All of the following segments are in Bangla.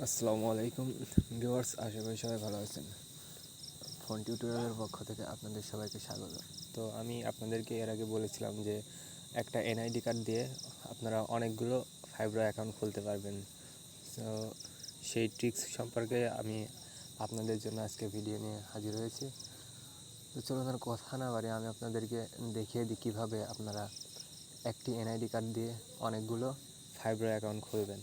আসসালামু আলাইকুম ভিউয়ার্স, আশা করি সবাই ভালো আছেন। ফোন টিউটোরিয়ালের পক্ষ থেকে আপনাদের সবাইকে স্বাগত। তো আমি আপনাদেরকে এর আগে বলেছিলাম যে একটা এনআইডি কার্ড দিয়ে আপনারা অনেকগুলো ফাইব্রো অ্যাকাউন্ট খুলতে পারবেন। তো সেই ট্রিক্স সম্পর্কে আমি আপনাদের জন্য আজকে ভিডিও নিয়ে হাজির হয়েছি। তো চলুন আর কথা না বাড়িয়ে আমি আপনাদেরকে দেখিয়ে দিই কীভাবে আপনারা একটি এনআইডি কার্ড দিয়ে অনেকগুলো ফাইব্রো অ্যাকাউন্ট খুলবেন।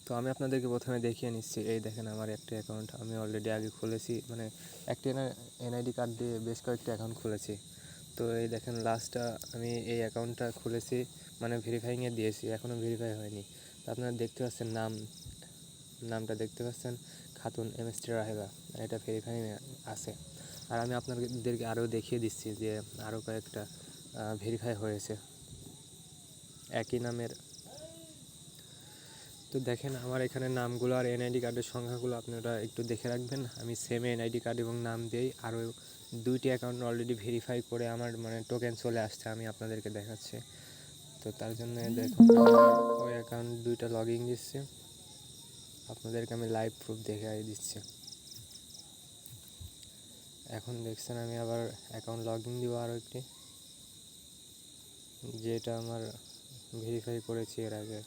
তো আমি আপনাদেরকে প্রথমে দেখিয়ে নিচ্ছি। এই দেখেন আমার একটি অ্যাকাউন্ট আমি অলরেডি আগে খুলেছি, মানে একটি এনআইডি কার্ড দিয়ে বেশ কয়েকটি অ্যাকাউন্ট খুলেছি। তো এই দেখেন লাস্টটা আমি এই অ্যাকাউন্টটা খুলেছি, মানে ভেরিফাইংয়ে দিয়েছি, এখনও ভেরিফাই হয়নি। তো আপনারা দেখতে পাচ্ছেন নামটা দেখতে পাচ্ছেন, খাতুন এমএসটি রাহেলা, এটা ভেরিফাইংয়ে আছে। আর আমি আপনাদেরকে আরও দেখিয়ে দিচ্ছি যে আরও কয়েকটা ভেরিফাই হয়েছে একই নামের। তো দেখেন আমার এখানে নামগুলো আর এনআইডি কার্ডের সংখ্যাগুলো আপনারা একটু দেখে রাখবেন। আমি সেম এনআইডি কার্ড এবং নাম দিয়েই আরও দুইটি অ্যাকাউন্ট অলরেডি ভেরিফাই করে আমার মানে টোকেন চলে আসছে, আমি আপনাদেরকে দেখাচ্ছি। তো তার জন্য দেখুন ওই অ্যাকাউন্ট দুইটা লগ ইন দিচ্ছি, আপনাদেরকে আমি লাইভ প্রুফ দেখাই দিচ্ছি। এখন দেখছেন আমি আবার অ্যাকাউন্ট লগ ইন দিব আরও একটি, যেটা আমার ভেরিফাই করেছি এর আগে।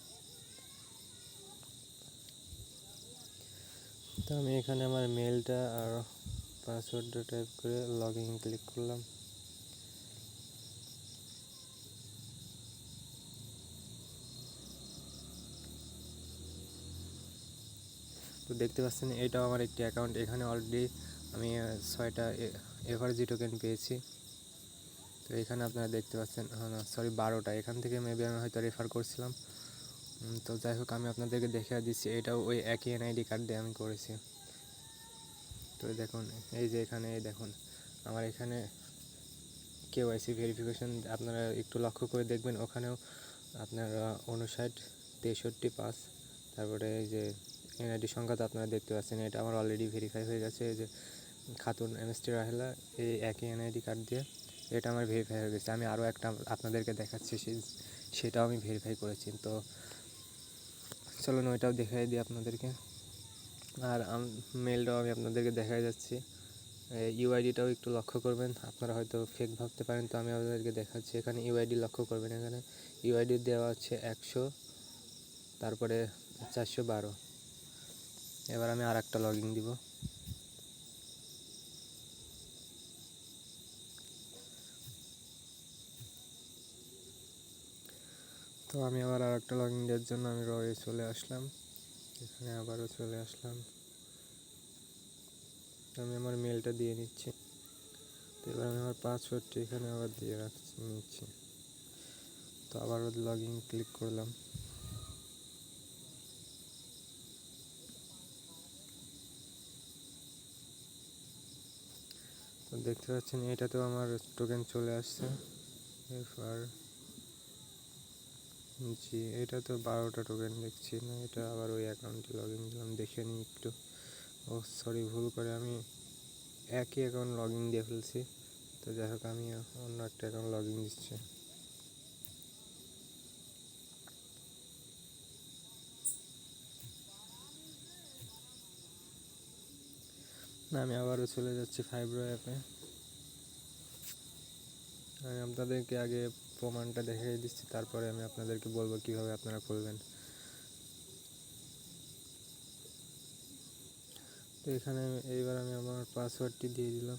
তো আমি এখানে আমার মেলটা আর পাসওয়ার্ডটা টাইপ করে লগ ইন ক্লিক করলাম। তো দেখতে পাচ্ছেন এটাও আমার একটি অ্যাকাউন্ট, এখানে অলরেডি আমি 6টা এভারজি টোকেন পেয়েছি। তো এখানে আপনারা দেখতে পাচ্ছেন, সরি 12টা, এখান থেকে মেবি আমি হয়তো রেফার করছিলাম। তো যাই হোক আমি আপনাদেরকে দেখিয়ে দিচ্ছি, এটাও ওই একই এনআইডি কার্ড দিয়ে আমি করেছি। তো দেখুন এই যে এখানে এই দেখুন আমার এখানে কেওয়াইসি ভেরিফিকেশন আপনারা একটু লক্ষ্য করে দেখবেন, ওখানেও আপনার 59 63 5, তারপরে এই যে এনআইডি সংখ্যা তো আপনারা দেখতে পাচ্ছেন, এটা আমার অলরেডি ভেরিফাই হয়ে গেছে। এই যে খাতুন এমএসটি রাহেলা, এই একই এনআইডি কার্ড দিয়ে এটা আমার ভেরিফাই হয়ে গেছে। আমি আরও একটা আপনাদেরকে দেখাচ্ছি, সেটাও আমি ভেরিফাই করেছি। তো চলুন ওইটাও দেখাই দিই আপনাদেরকে। আর মেলটাও আমি আপনাদেরকে দেখাই যাচ্ছি, ইউআইডিটাও একটু লক্ষ্য করবেন, আপনারা হয়তো ফেক ভাবতে পারেন, তো আমি আপনাদেরকে দেখাচ্ছি। এখানে ইউআইডি লক্ষ্য করবেন, এখানে ইউআইডি দেওয়া হচ্ছে 100, তারপরে 412। এবার আমি আর একটা লগ ইন দিব। তো আমি আবার আর একটা লগ ইন দেওয়ার জন্য আমি রয়ে চলে আসলাম, এখানে আবারও চলে আসলাম। আমি আমার মেলটা দিয়ে নিচ্ছি। তো এবার আমি আমার পাসওয়ার্ডটি এখানে আবার দিয়ে নিচ্ছি। তো আবারও লগ ইন ক্লিক করলাম। তো দেখতে পাচ্ছেন এটাতেও আমার টোকেন চলে আসছে এফআর জি, এটা তো 12টা টোকেন দেখছি না, এটা আবার ওই অ্যাকাউন্টে লগ ইন দিলাম, দেখে নিই একটু। ও সরি, ভুল করে আমি একই অ্যাকাউন্ট লগ ইন দিয়ে ফেলছি। তো যাই হোক আমি অন্য একটা অ্যাকাউন্ট লগ ইন দিচ্ছি। না, আমি আবারও চলে যাচ্ছি ফাইব্রো অ্যাপে। আমি আপনাদেরকে আগে প্রমাণটা দেখিয়ে দিচ্ছি, তারপরে আমি আপনাদেরকে বলবো কীভাবে আপনারা খুলবেন। তো এখানে এইবার আমি আমার পাসওয়ার্ডটি দিয়ে দিলাম।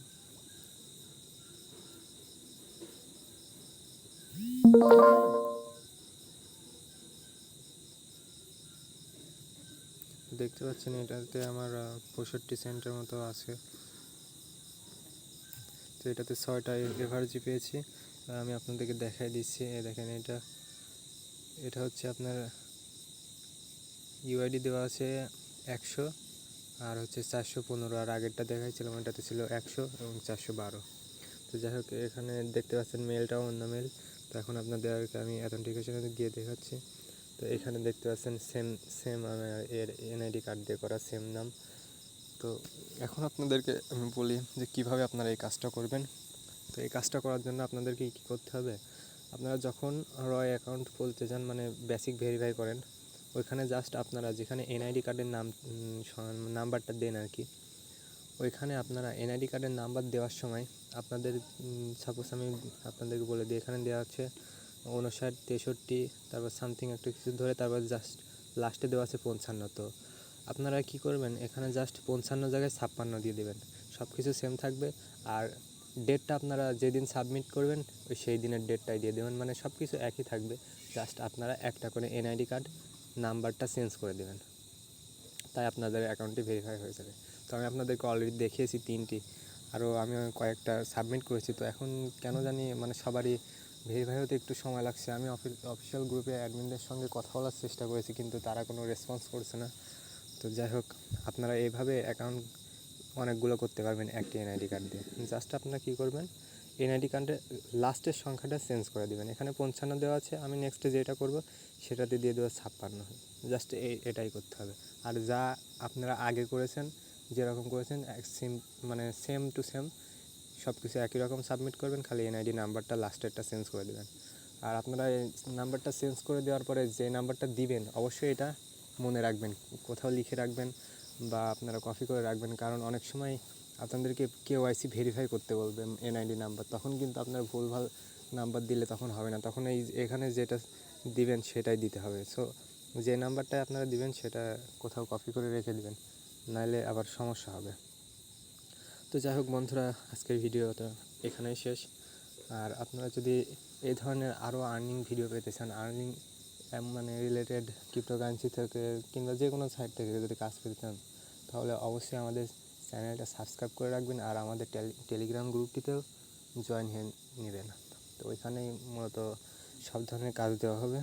দেখতে পাচ্ছেন এটাতে আমার 65 সেন্টের মতো আছে। তো এটাতে 6টা এভারজি পেয়েছি। আমি আপনাদেরকে দেখাই দিচ্ছি, দেখেন এটা হচ্ছে আপনার ইউআইডি দেওয়া আছে 100 আর হচ্ছে 415, আর আগেরটা দেখাইছিলাম ওটাতে ছিল 100 এবং 412। তো যাই হোক এখানে দেখতে পাচ্ছেন মেলটাও অন্য মেল। তো এখন আপনাদেরকে আমি অথেন্টিকেশনে গিয়ে দেখাচ্ছি। তো এখানে দেখতে পাচ্ছেন সেম আমার এর এনআইডি কার্ড দিয়ে করা সেম নাম। তো এখন আপনাদেরকে আমি বলি যে কীভাবে আপনারা এই কাজটা করবেন। তো এই কাজটা করার জন্য আপনাদেরকে কী করতে হবে, আপনারা যখন রয় অ্যাকাউন্ট খুলতে চান, মানে বেসিক ভেরিফাই করেন, ওইখানে জাস্ট আপনারা যেখানে এনআইডি কার্ডের নাম্বারটা দেন আর কি, ওইখানে আপনারা এনআইডি কার্ডের নাম্বার দেওয়ার সময় আপনাদের সাপোজ আমি আপনাদেরকে বলে দিই, এখানে দেওয়া আছে 59, 63, তারপর সামথিং একটা কিছু ধরে তারপর জাস্ট লাস্টে দেওয়া আছে 55। তো আপনারা কি করবেন, এখানে জাস্ট 55 জায়গায় 56 দিয়ে দেবেন, সব কিছু সেম থাকবে। আর ডেটটা আপনারা যেদিন সাবমিট করবেন ওই সেই দিনের ডেটটাই দিয়ে দেবেন, মানে সব কিছু একই থাকবে, জাস্ট আপনারা একটা করে এনআইডি কার্ড নাম্বারটা চেঞ্জ করে দেবেন, তাই আপনাদের অ্যাকাউন্টটি ভেরিফাই হয়ে যাবে। তো আমি আপনাদেরকে অলরেডি দেখিয়েছি 3টি, আরও আমি কয়েকটা সাবমিট করেছি। তো এখন কেন জানি মানে সবারই ভেরিফাই হতে একটু সময় লাগছে। আমি অফিসিয়াল গ্রুপে অ্যাডমিনদের সঙ্গে কথা বলার চেষ্টা করেছি, কিন্তু তারা কোনো রেসপন্স করছে না। তো যাই হোক, আপনারা এইভাবে অ্যাকাউন্ট অনেকগুলো করতে পারবেন একটি এনআইডি কার্ড দিয়ে। জাস্ট আপনারা কী করবেন, এনআইডি কার্ডের লাস্টের সংখ্যাটা চেঞ্জ করে দেবেন। এখানে 55 দেওয়া আছে, আমি নেক্সটে যেটা করব সেটাতে দিয়ে দেবো 56, জাস্ট এটাই করতে হবে। আর যা আপনারা আগে করেছেন, যেরকম করেছেন মানে সেম টু সেম সব কিছু একই রকম সাবমিট করবেন, খালি এনআইডি নাম্বারটা লাস্টেরটা চেঞ্জ করে দেবেন। আর আপনারা এই নাম্বারটা চেঞ্জ করে দেওয়ার পরে যে নাম্বারটা দিবেন অবশ্যই এটা মনে রাখবেন, কোথাও লিখে রাখবেন বা আপনারা কপি করে রাখবেন, কারণ অনেক সময় আপনাদেরকে কেওআইসি ভেরিফাই করতে বলবে এনআইডি নাম্বার, তখন কিন্তু আপনার ভুলভাল নাম্বার দিলে তখন হবে না, তখন এখানে যেটা দিবেন সেটাই দিতে হবে। সো যে নাম্বারটাই আপনারা দিবেন সেটা কোথাও কপি করে রেখে দিবেন, নাহলে আবার সমস্যা হবে। তো যাই হোক বন্ধুরা, আজকের ভিডিওটা এখানেই শেষ। আর আপনারা যদি এই ধরনের আরও আর্নিং ভিডিও পেতে চান, মানে রিলেটেড ক্রিপ্টোকারেন্সি থেকে কিংবা যে কোনো সাইট থেকে যদি কাজ পেতে চান, তাহলে অবশ্যই আমাদের চ্যানেলটা সাবস্ক্রাইব করে রাখবেন আর আমাদের টেলিগ্রাম গ্রুপটিতেও জয়েন হয়ে নেবেন। তো ওইখানেই মূলত সব ধরনের কাজ দেওয়া হবে।